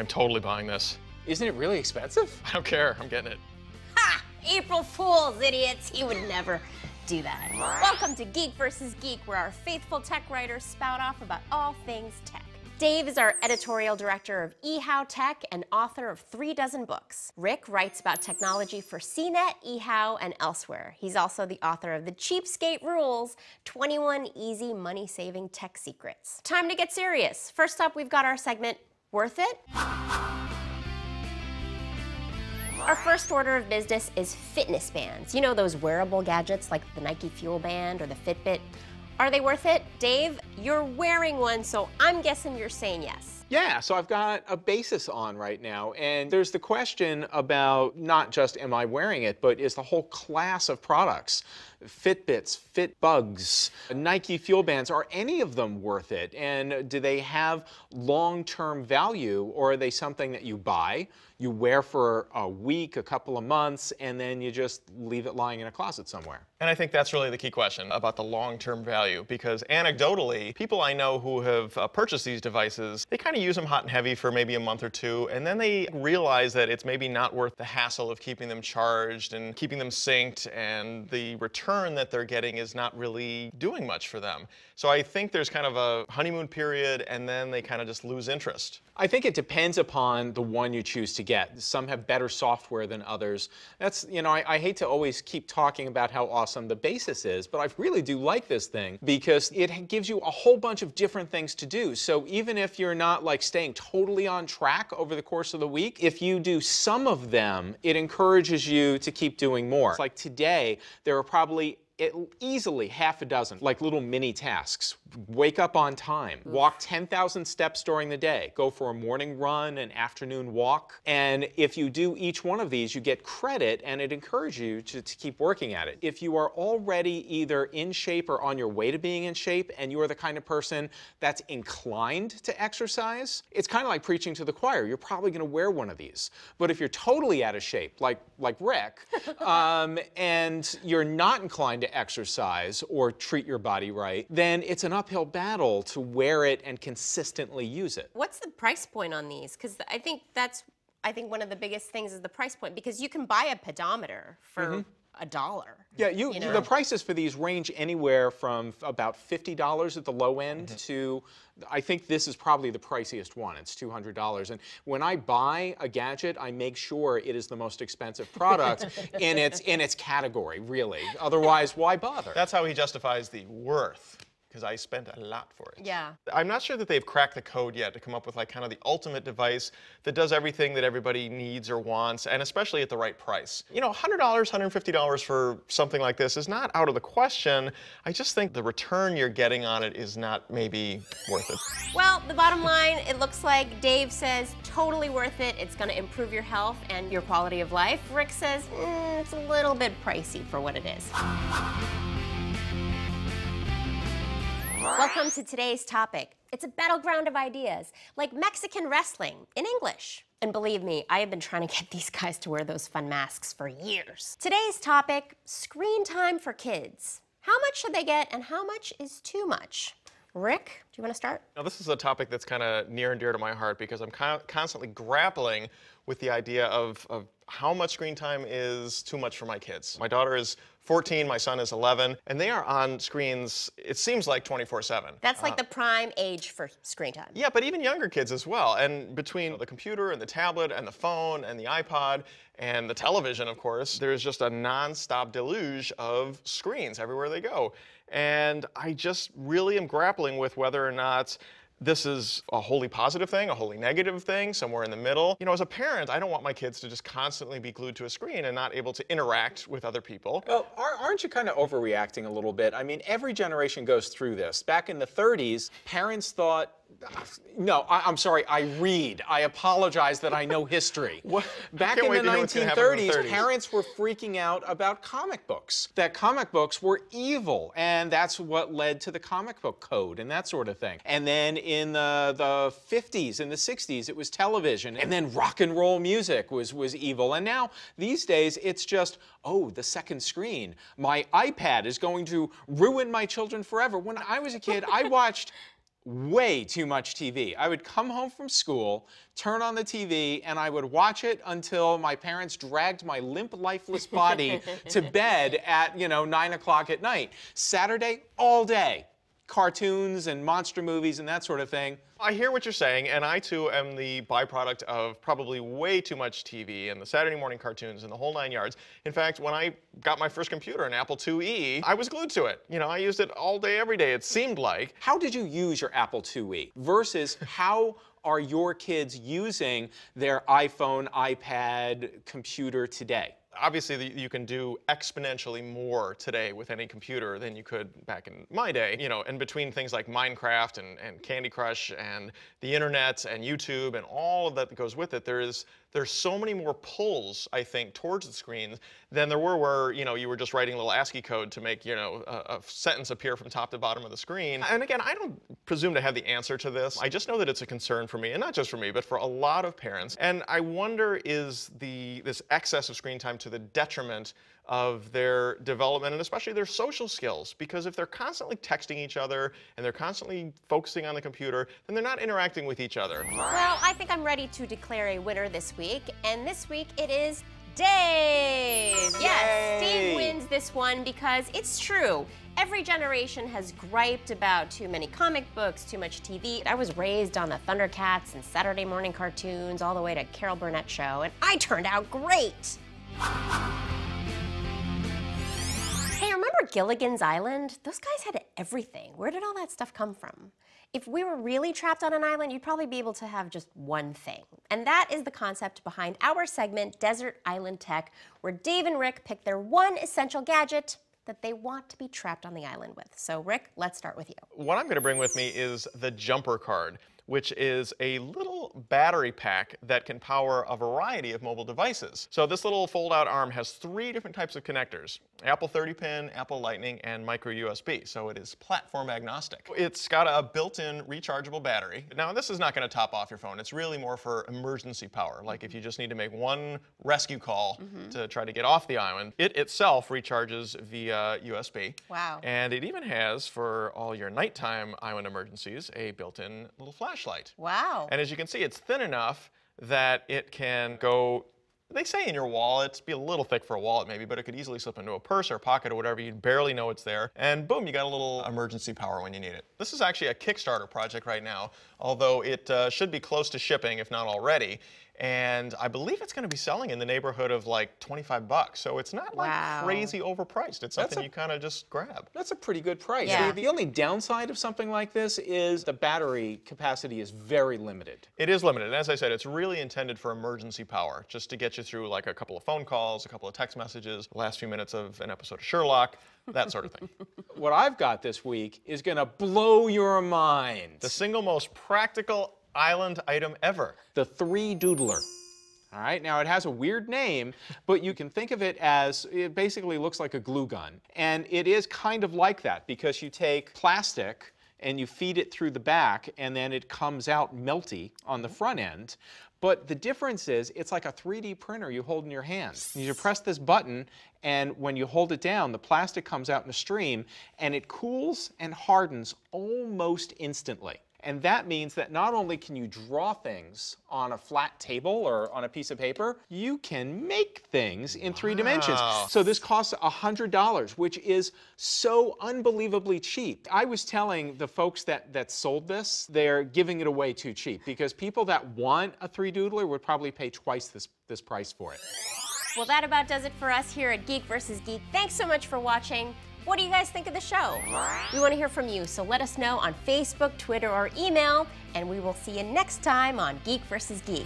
I'm totally buying this. Isn't it really expensive? I don't care, I'm getting it. Ha! April Fools, idiots. He would never do that. Welcome to Geek versus Geek, where our faithful tech writers spout off about all things tech. Dave is our editorial director of eHow Tech and author of 3 dozen books. Rick writes about technology for CNET, eHow, and elsewhere. He's also the author of The Cheapskate Rules, 21 Easy Money-Saving Tech Secrets. Time to get serious. First up, we've got our segment, Worth It? Our first order of business is fitness bands. You know, those wearable gadgets like the Nike Fuel Band or the Fitbit. Are they worth it? Dave, you're wearing one, so I'm guessing you're saying yes. Yeah, so I've got a basis on right now, and there's the question about not just am I wearing it, but is the whole class of products, Fitbits, Fitbugs, Nike Fuel Bands, are any of them worth it? And do they have long-term value, or are they something that you buy, you wear for a week, a couple of months, and then you just leave it lying in a closet somewhere? And I think that's really the key question about the long-term value, because anecdotally, people I know who have purchased these devices, they kind of use them hot and heavy for maybe a month or two, and then they realize that it's maybe not worth the hassle of keeping them charged and keeping them synced, and the return that they're getting is not really doing much for them. So I think there's kind of a honeymoon period, and then they kind of just lose interest. I think it depends upon the one you choose to get. Some have better software than others. That's, you know, I hate to always keep talking about how awesome the basis is, but I really do like this thing because it gives you a whole bunch of different things to do. So even if you're not like staying totally on track over the course of the week, if you do some of them, it encourages you to keep doing more. Like today, there are probably easily half a dozen, like little mini tasks. Wake up on time, walk 10,000 steps during the day, go for a morning run, an afternoon walk. And if you do each one of these, you get credit and it encourages you to keep working at it. If you are already either in shape or on your way to being in shape and you are the kind of person that's inclined to exercise, it's kind of like preaching to the choir. You're probably going to wear one of these. But if you're totally out of shape, like Rick, and you're not inclined to exercise or treat your body right, then it's an uphill battle to wear it and consistently use it. What's the price point on these? Because I think one of the biggest things is the price point, because you can buy a pedometer for $1. Yeah, you know? The prices for these range anywhere from about $50 at the low end to, I think this is probably the priciest one. It's $200. And when I buy a gadget, I make sure it is the most expensive product in its category, really. Otherwise, why bother? That's how he justifies the worth, because I spent a lot for it. Yeah. I'm not sure that they've cracked the code yet to come up with like kind of the ultimate device that does everything that everybody needs or wants, and especially at the right price. You know, $100, $150 for something like this is not out of the question. I just think the return you're getting on it is not maybe worth it. Well, the bottom line, it looks like Dave says totally worth it. It's going to improve your health and your quality of life. Rick says it's a little bit pricey for what it is. Welcome to today's topic. It's a battleground of ideas, like Mexican wrestling in English. And believe me, I have been trying to get these guys to wear those fun masks for years. Today's topic, screen time for kids. How much should they get and how much is too much? Rick, do you want to start? Now, this is a topic that's kind of near and dear to my heart because I'm constantly grappling with the idea of how much screen time is too much for my kids. My daughter is 14, my son is 11, and they are on screens, it seems like 24/7. That's like the prime age for screen time. Yeah, but even younger kids as well. And between the computer and the tablet and the phone and the iPod and the television, of course, there's just a non-stop deluge of screens everywhere they go. And I just really am grappling with whether or not this is a wholly positive thing, a wholly negative thing, somewhere in the middle. You know, as a parent, I don't want my kids to just constantly be glued to a screen and not able to interact with other people. Well, aren't you kind of overreacting a little bit? I mean, every generation goes through this. Back in the 30s, parents thought, no, I'm sorry, I read. I apologize that I know history. Back in the 1930s, parents were freaking out about comic books, that comic books were evil, and that's what led to the comic book code and that sort of thing. And then in the 50s and the 60s, it was television, and then rock and roll music was evil. And now, these days, it's just, oh, the second screen. My iPad is going to ruin my children forever. When I was a kid, I watched way too much TV. I would come home from school, turn on the TV, and I would watch it until my parents dragged my limp, lifeless body to bed at, 9 o'clock at night. Saturday, all day. Cartoons and monster movies and that sort of thing. I hear what you're saying, and I too am the byproduct of probably way too much TV and the Saturday morning cartoons and the whole 9 yards. In fact, when I got my first computer, an Apple IIe, I was glued to it. I used it all day, every day, it seemed like. How did you use your Apple IIe versus how are your kids using their iPhone, iPad, computer today? Obviously, you can do exponentially more today with any computer than you could back in my day. In between things like Minecraft and Candy Crush and the internet and YouTube and all of that goes with it, there's so many more pulls, I think, towards the screens than there were where, you were just writing a little ASCII code to make, a sentence appear from top to bottom of the screen. And again, I don't presume to have the answer to this. I just know that it's a concern for me, and not just for me, but for a lot of parents. And I wonder, is this excess of screen time to the detriment of their development and especially their social skills? Because if they're constantly texting each other and they're constantly focusing on the computer, then they're not interacting with each other. Well, I think I'm ready to declare a winner this week, and this week it is Dave. Yes, Dave wins this one because it's true. Every generation has griped about too many comic books, too much TV. I was raised on the Thundercats and Saturday morning cartoons all the way to Carol Burnett show, and I turned out great. Hey, remember Gilligan's Island? Those guys had everything. Where did all that stuff come from? If we were really trapped on an island, you'd probably be able to have just one thing. And that is the concept behind our segment, Desert Island Tech, where Dave and Rick pick their one essential gadget that they want to be trapped on the island with. So Rick, let's start with you. What I'm going to bring with me is the jumper card, which is a little battery pack that can power a variety of mobile devices. So this little fold-out arm has 3 different types of connectors: Apple 30-pin, Apple Lightning, and micro USB. So it is platform agnostic. It's got a built-in rechargeable battery. Now this is not going to top off your phone. It's really more for emergency power, like if you just need to make one rescue call to try to get off the island. It itself recharges via USB. Wow. And it even has, for all your nighttime island emergencies, a built-in little flashlight. Wow. And as you can see, it's thin enough that it can go, they say, in your wallet. It'd be a little thick for a wallet maybe, but it could easily slip into a purse or a pocket or whatever. You'd barely know it's there. And boom, you got a little emergency power when you need it. This is actually a Kickstarter project right now, although it should be close to shipping, if not already. And I believe it's going to be selling in the neighborhood of like 25 bucks. So it's not like crazy overpriced. It's something you kind of just grab. That's a pretty good price. Yeah. The only downside of something like this is the battery capacity is very limited. It is limited. And as I said, it's really intended for emergency power, just to get you through like a couple of phone calls, a couple of text messages, the last few minutes of an episode of Sherlock, that sort of thing. What I've got this week is going to blow your mind. The single most practical island item ever. The 3Doodler. All right, now it has a weird name, but you can think of it as, it basically looks like a glue gun. And it is kind of like that because you take plastic and you feed it through the back and then it comes out melty on the front end. But the difference is it's like a 3D printer you hold in your hand. You press this button and when you hold it down, the plastic comes out in a stream and it cools and hardens almost instantly. And that means that not only can you draw things on a flat table or on a piece of paper, you can make things in 3 dimensions. So this costs $100, which is so unbelievably cheap. I was telling the folks that sold this, they're giving it away too cheap because people that want a 3Doodler would probably pay twice this price for it. Well, that about does it for us here at Geek vs. Geek. Thanks so much for watching. What do you guys think of the show? We want to hear from you, so let us know on Facebook, Twitter, or email, and we will see you next time on Geek vs. Geek.